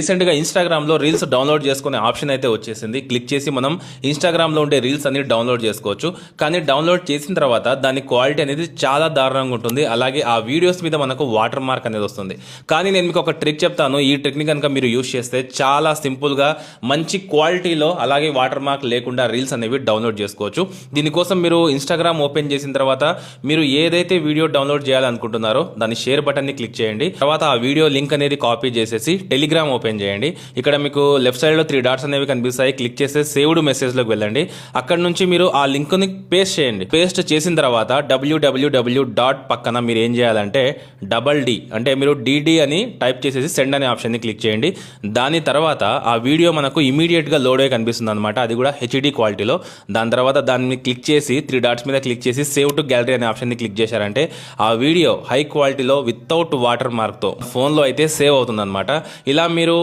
రీసెంట్గా ఇన్స్టాగ్రామ్లో reels download చేసుకునే ఆప్షన్ అయితే వచ్చేసింది. క్లిక్ చేసి మనం ఇన్స్టాగ్రామ్లో ఉండే రీల్స్ అన్ని డౌన్లోడ్ చేసుకోవచ్చు. కానీ డౌన్లోడ్ చేసిన తర్వాత దాని క్వాలిటీ అనేది చాలా దారుణంగా ఉంటుంది. అలాగే ఆ వీడియోస్ మీద మనకు వాటర్ మార్క్ అనేది వస్తుంది. కానీ నేను మీకు ఒక ట్రిక్ చెప్తాను. ఈ ట్రిక్ని కనుక మీరు యూస్ చేస్తే చాలా సింపుల్గా మంచి క్వాలిటీలో అలాగే వాటర్ మార్క్ లేకుండా రీల్స్ అనేవి డౌన్లోడ్ చేసుకోవచ్చు. దీనికోసం మీరు ఇన్స్టాగ్రామ్ ఓపెన్ చేసిన తర్వాత మీరు ఏదైతే వీడియో డౌన్లోడ్ చేయాలనుకుంటున్నారో దాని షేర్ బటన్ని క్లిక్ చేయండి. తర్వాత ఆ వీడియో లింక్ అనేది కాపీ చేసేసి టెలిగ్రామ్ ఓపెన్ చేయండి. ఇక్కడ మీకు లెఫ్ట్ సైడ్ లో 3 డాట్స్ అనేవి కనిపిస్తాయి. క్లిక్ చేస్తే సేవ్డ్ మెసేజ్ లోకి వెళ్ళండి. అక్కడ నుంచి మీరు ఆ లింక్ ని పేస్ట్ చేయండి. పేస్ట్ చేసిన తర్వాత www డాట్ పక్కన మీరు ఏం చేయాలంటే D అంటే మీరు DD అని టైప్ చేసేసి సెండ్ అనే ఆప్షన్ ని క్లిక్ చేయండి. దాని తర్వాత ఆ వీడియో మనకు ఇమీడియట్ గా లోడ్ అయి కనిపిస్తుంది అనమాట. అది కూడా HD క్వాలిటీలో. దాని తర్వాత దాన్ని క్లిక్ చేసి 3 డాట్స్ మీద క్లిక్ చేసి సేవ్ టు గ్యాలరీ అనే ఆప్షన్ ని క్లిక్ చేశారంటే ఆ వీడియో హై క్వాలిటీలో వితౌట్ వాటర్ మార్క్ తో ఫోన్ లో అయితే సేవ్ అవుతుంది అనమాట. ఇలా మీరు